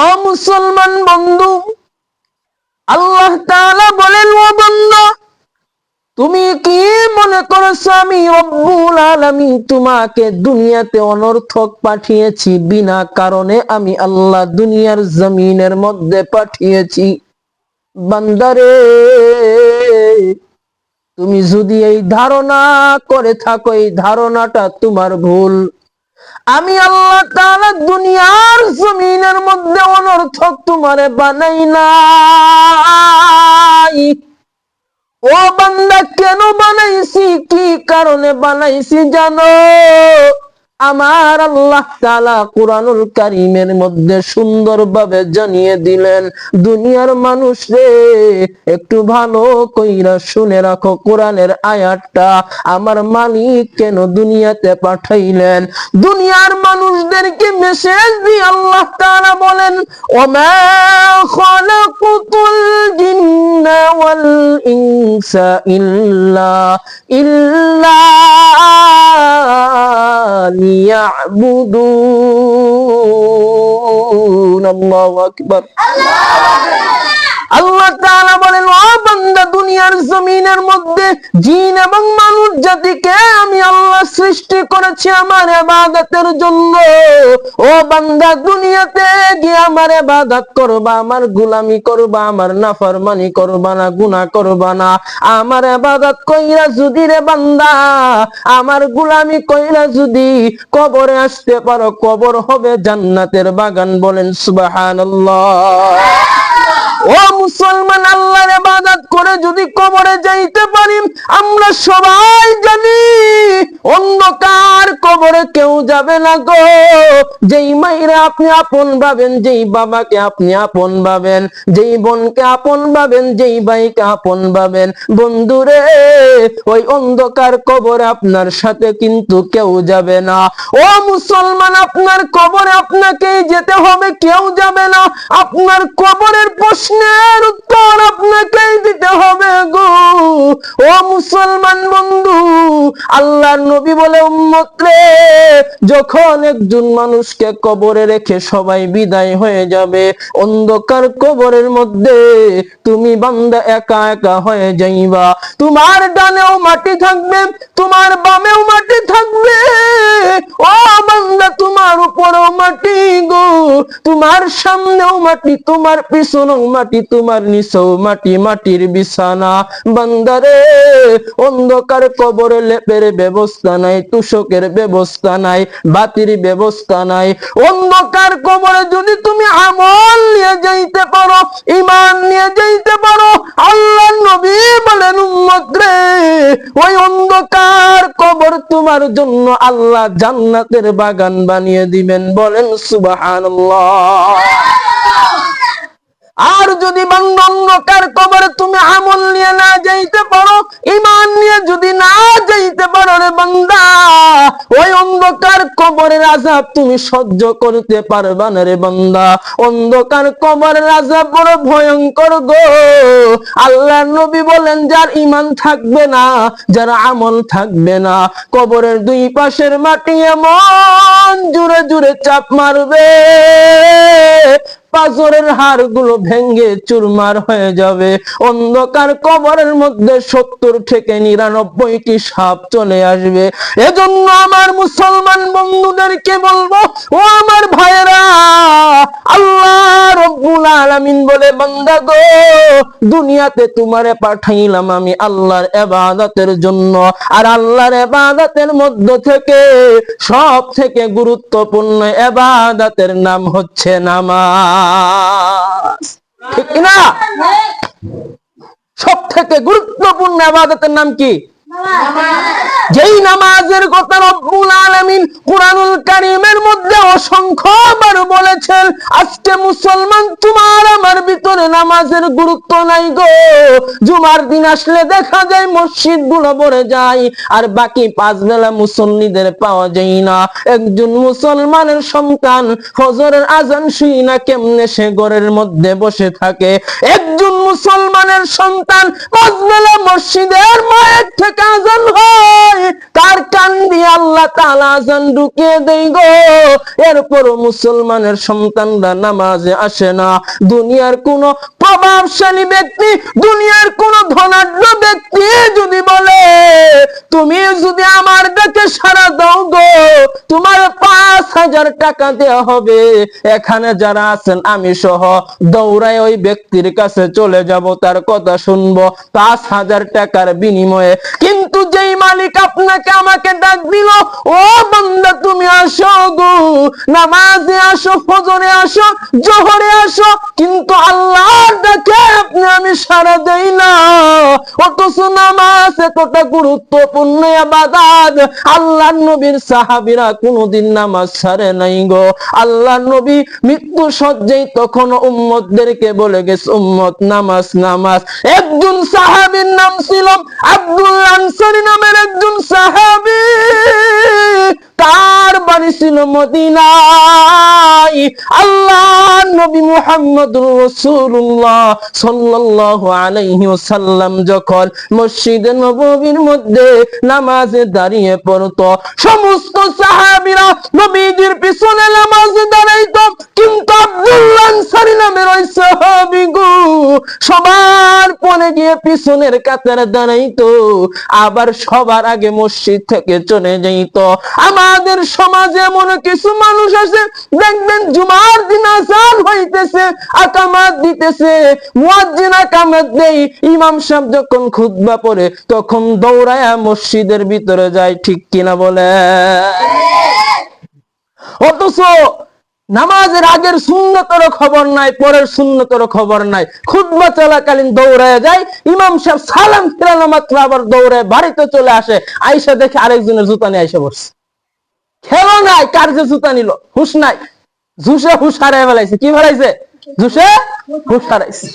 ও মুসলমান বন্ধু, আল্লাহ তাআলা বলেন, ও বান্দা, তুমি কি মনে করছো আমি রব্বুল আলামিন তোমাকে দুনিয়াতে অনর্থক পাঠিয়েছি? বিনা কারণে আমি আল্লাহ দুনিয়ার জমিনের মধ্যে পাঠিয়েছি। বান্দারে, তুমি যদি এই ধারণা করে থাকো, এই ধারণাটা তোমার ভুল। আমি আল্লাহ তাআলা দুনিয়ার জমিনের মধ্যে অনর্থক তোমারে বানাই নাই। ও বান্দা, কেন বানাইছি, কি কারণে বানাইছি জানো? আমার আল্লাহ তাআলা কুরআনুল কারীমের মধ্যে সুন্দরভাবে জানিয়ে দিলেন। দুনিয়ার মানুষ রে, একটু ভালো কইরা শুনে রাখো কোরআনের আয়াতটা। আমার মালিক কেন দুনিয়াতে পাঠাইলেন? দুনিয়ার মানুষদেরকে মেসেজ দিয়ে আল্লাহ তাআলা বলেন, ওমা খালাকুতুল জিন্না ওয়াল ইনসা ইল্লা লিয়াবুদুন। আল্লাহু আকবার। আল্লাহ তাআলা বলেন, ও বান্দা, দুনিয়ার জমিনের মধ্যে জিন এবং মানুষ জাতিকে আমি আল্লাহ সৃষ্টি করেছি আমার ইবাদতের জন্য। ও বান্দা, দুনিয়াতে গিয়ে আমার ইবাদত করবা, আমার গোলামি করবা, আমার নাফরমানি করবা না, গুনাহ করবা না। আমার ইবাদত কইরা যদি রে বান্দা, আমার গোলামি কইরা যদি কবরে আসতে পারো, কবর হবে জান্নাতের বাগান। বলেন সুবহানাল্লাহ। ও মুসলমান, আল্লাহর ইবাদত করে যদি কবরে যাইতে পারি, আমরা সবাই জানি অন্ধকার কবরে কেউ যাবে না গো। যেই মাইরা আপনি আপন ভাবেন, যেই বাবাকে আপনি আপন ভাবেন, যেই বোনকে আপন ভাবেন, যেই ভাইকে আপন ভাবেন, বন্ধুরে, ওই অন্ধকার কবরে আপনার সাথে কিন্তু কেউ যাবে না। ও মুসলমান, আপনার কবরে আপনাকেই যেতে হবে, কেউ যাবে না। আপনার কবরের প্রশ্নের উত্তর আপনাকেই দিতে হবে গো। ও মুসলমান বন্ধু, আল্লাহর নবী বলে, উম্মত রে, যখন একজন মানুষকে কবরে রেখে সবাই বিদায় হয়ে যাবে, অন্ধকার কবরের মধ্যে তুমি বান্দা একা একা হয়ে যাইবা। তোমার ডানেও মাটি থাকবে, তোমার বামেও মাটি থাকবে। ও বান্দা, তোমার উপরেও মাটি গো, তোমার সামনেও মাটি, তোমার পিছনেও মাটি, তোমার নিচেও মাটি, মাটির বিছানা। বান্দারে, অন্ধকার কবরে লেপের ব্যবস্থা নাই, তুষকের ব্যবস্থা নাই, বাতির ব্যবস্থা নাই। অন্ধকার কবরে যদি তুমি আমল নিয়ে যাইতে পারো, ঈমান নিয়ে যাইতে পারো, আল্লাহর নবী বলেন, উম্মত রে, ওই অন্ধকার কবর তোমার জন্য আল্লাহ জান্নাতের বাগান বানিয়ে দিবেন। বলেন সুবহানাল্লাহ। আর যদি বান্দা অন্ধকার কবরে তুমি আমল নিয়ে না যাইতে পারো, ঈমান নিয়ে যদি না যাইতে পারো রে বান্দা, ওই অন্ধকার কবরের আযাব তুমি সহ্য করতে পারবা না রে বান্দা। অন্ধকার কবরের আযাব বড় ভয়ঙ্কর গো। আল্লাহর নবী বলেন, যার ঈমান থাকবে না, যার আমল থাকবে না, কবরের দুই পাশের মাটি এমন জোরে জোরে চাপ মারবে, পাঁজরের হাড়গুলো ভেঙে চুরমার হয়ে যাবে। অন্ধকার কবরের মধ্যে 70 থেকে 99টি সাপ চলে আসবে। এজন্য আমার মুসলমান বন্ধুদেরকে বলবো, ও আমার ভাইরা, আল্লাহ রব্বুল আলামিন বলে, বান্দা গো, দুনিয়াতে তোমারে পাঠাইলাম আমি আল্লাহর ইবাদতের জন্য। আর আল্লাহর ইবাদতের মধ্য থেকে সব থেকে গুরুত্বপূর্ণ ইবাদতের নাম হচ্ছে নামাজ। ঠিক না? সব থেকে গুরুত্বপূর্ণ ইবাদতের নাম কি? যেই নামাজের কথা রব্বুল আলামিন কুরআনুল কারীমের মধ্যে অসংখ্যবার বলেছেন। আজকে মুসলমান, তোমার আমার ভিতরে নামাজের গুরুত্ব নাই গো। জুমার দিন আসলে দেখা যায় মসজিদ গুলো ভরে যায়, আর বাকি 5 বেলা মুসল্লিদের পাওয়া যায় না। একজন মুসলমানের সন্তান ফজরের আজান শুই না কেমনে সে ঘরের মধ্যে বসে থাকে। একজন মুসলমানের সন্তান পাঁচ বেলা মসজিদের মায়ের থেকে আজান হয়, তার কান দিয়ে আল্লাহ তাআলা আজান ঢুকিয়ে দেয় গো। এরপর মুসলমানের সন্তানরা নামাজে আসে না। দুনিয়ার কোন প্রভাবশালী ব্যক্তি, দুনিয়ার কোন ধনাঢ্য ব্যক্তি যদি বলে তুমি যদি আমার ডাকে সাড়া দাও গো, তোমার 5,000 টাকা দেওয়া হবে, এখানে যারা আছেন আমি সহ দৌড়ায় ওই ব্যক্তির কাছে চলে যাব, তার কথা শুনবো 5,000 টাকার বিনিময়ে। কিন্তু যেই মালিক আপনাকে আমাকে ডাক দিল, ও বান্দা তুমি আসো গো, নামাজে আসো, ফজরে আসো, জোহরে আসো, কিন্তু আল্লাহর ডাকে আপনি আমি সাড়া দেই না। অথচ নামাজ এতটা গুরুত্বপূর্ণ ইবাদত, আল্লাহর নবীর সাহাবীরা কোনদিন নামাজ ছাড়ে নাই গো। আল্লাহর নবী মৃত্যু সজ্জায় তখন উম্মতদেরকে বলে গেছে, উম্মত নামাজ নামাজ। একজন সাহাবীর নাম ছিল আব্দুল্লাহ আনসারী নামের একজন সাহাবী, তার বাড়ি ছিল মদিনায়। আল্লাহর নবী মুহাম্মদুর রাসূলুল্লাহ সাল্লাল্লাহু আলাইহি ওয়াসাল্লাম যখন মসজিদে নববীর মধ্যে নামাজে দাঁড়িয়ে পড়তো, সমস্ত সাহাবীরা নবীজির পিছনে নামাজে দাঁড়াইতো, কিন্তু আব্দুল্লাহ আনসারী নামের ওই সাহাবী গো সবার পরে গিয়ে পিছনের কাতারে দাঁড়াইতো, আবার সবার আগে মসজিদ থেকে চলে যাইত। আমাদের সমাজে এমন কিছু মানুষ আছে, দেখবেন জুমার দিন আযান হইতেছে, আকামাত দিতেছে, মুয়াজ্জিন আকামাত দেই, ইমাম সাহেব যখন খুতবা পড়ে তখন দৌড়ায়া মসজিদের ভিতরে যায়, ঠিক কিনা বলে? অথচ নামাজের আগের সুন্নতের খবর নাই, পরের সুন্নতের খবর নাই, খুতবা চলাকালীন দৌড়ায় যায়, ইমাম সাহেব সালাম ফিরানো মাত্র আবার দৌড়ায় বাড়িতে চলে আসে, আইসা দেখে আরেকজনের জুতা নিয়ে আইসা বসছে। খেলো নাই, কার যে জুতা নিল, হুশ নাই, জুসে হুশ হারাই ফেলাইছে। কি হারাইছে? জুসে হুশ হারাইছে।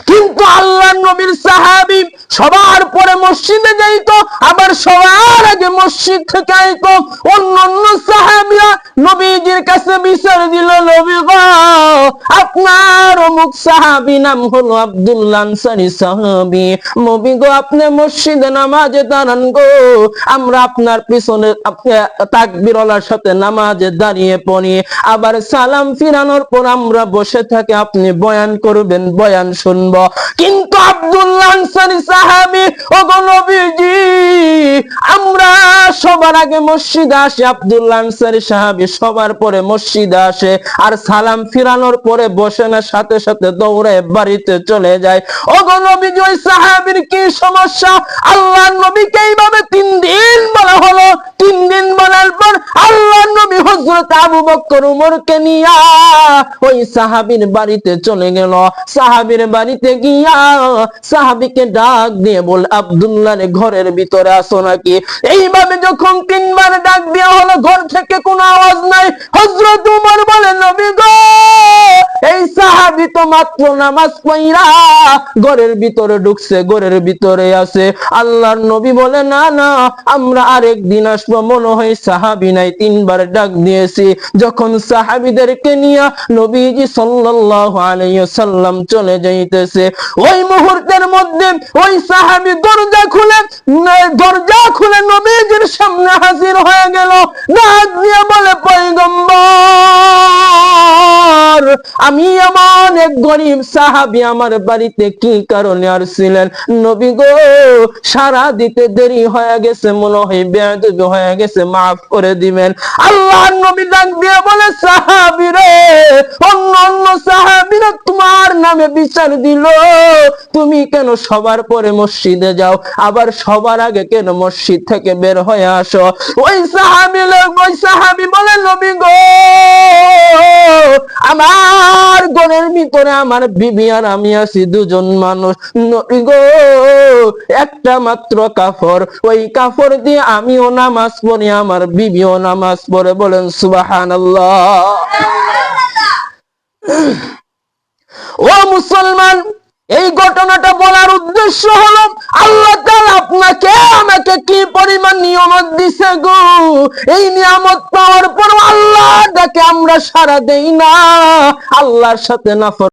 কিন্তু আল্লাহর নবীর সাহাবী সবার পরে মসজিদে যাইতো, আবার সবার আগে মসজিদ থেকে আইতো। অন্যান্য সাহাবীরা নবীজির কাছে বিচার দিল, নবী গো আপনার অমুক সাহাবী নাম হলো আব্দুল্লাহ আনসারী সাহাবী, নবী গো আপনি মসজিদে নামাজে দাঁড়ান গো, আমরা আপনার পিছনে তাকবীরওয়ালার সাথে নামাজে দাঁড়িয়ে পড়ি, আবার সালাম ফিরানোর পর আমরা বসে থাকি, আপনি বয়ান করবেন, বয়ান শুনবো। কিন্তু আব্দুল্লাহ আনসারী সাহাবী, ওগো নবীজি আমরা সবার আগে মসজিদে আসি, আব্দুল্লাহ আনসারী সাহাবী সবার পরে মসজিদে আসে, আর সালাম ফিরানোর পরে বসে না, সাথে সাথে দৌড়ে বাড়িতে চলে যায়। ওগো নবীজি ওই সাহাবীর কি সমস্যা? আল্লাহর নবীকে এইভাবে 3 দিন বলা হলো। 3 দিন বলার পর আল্লাহর নবী হযরত আবু বকর উমরকে নিয়া ওই সাহাবীর বাড়িতে চলে গেল। সাহাবীর বাড়িতে গিয়া সাহাবীকে ডাক দিয়ে বল, আব্দুল্লাহ রে ঘরের ভিতরে আসো নাকি? এইভাবে যখন 3 বার ডাক দেওয়া হলো, ঘর থেকে কোনো আওয়াজ নাই। হযরত উমর বলে, নবী গো এই সাহাবী তো মাত্র নামাজ পড়া ঘরের ভিতরে ঢুকছে, ঘরের ভিতরে আছে। আল্লাহর নবী বলে, না না আমরা আরেকদিন আসবো, মনে হয় সাহাবী নাই, 3 বার ডাক দিয়েছি। যখন সাহাবীদেরকে নিয়ে নবীজি সাল্লাল্লাহু আলাইহি ওয়াসাল্লাম চলে যাইতেছে, ওই মুহূর্তের মধ্যে ওই সাহাবী দরজা খুলে নবীজির সামনে হাজির হয়ে গেল। ডাক দিয়ে বলে, পয়গম্বর আমি এমন এক গরীব সাহাবী, আমার বাড়িতে কি কারণে আসছিলেন? নবী গো সারা দিতে দেরি হয়ে গেছে, মনে হয় বেয়াদবি হয়ে গেছে, মাফ করে দিবেন। আল্লাহর নবী ডাক দিয়ে বলে, সাহাবী রে অন্য সাহাবীরা তোমার নামে বিচার দিল, তুমি কেন সবার পরে মসজিদে যাও, আবার সবার আগে কেন মসজিদ থেকে বের হয়ে আসো? ওই সাহাবী বলে, নবী গো আমার ঘরের ভিতরে আমার বিবি আর আমি আছি, 2 জন মানুষ। নবী গো একটা মাত্র কাফর, ওই কাফর দিয়ে আমিও নামাজ পড়ি, আমার বিবিও নামাজ পড়ে। বলেন সুবহানাল্লাহ। ও মুসলমান, এই ঘটনাটা বলার উদ্দেশ্য হলো আল্লাহ তাআলা আপনাকে আমাকে কি পরিমাণ নিয়ামত দিছে গো, এই নিয়ামত পাওয়ার পর আল্লাহ ডাকে আমরা সাড়া দেই না, আল্লাহর সাথে নাফরমানি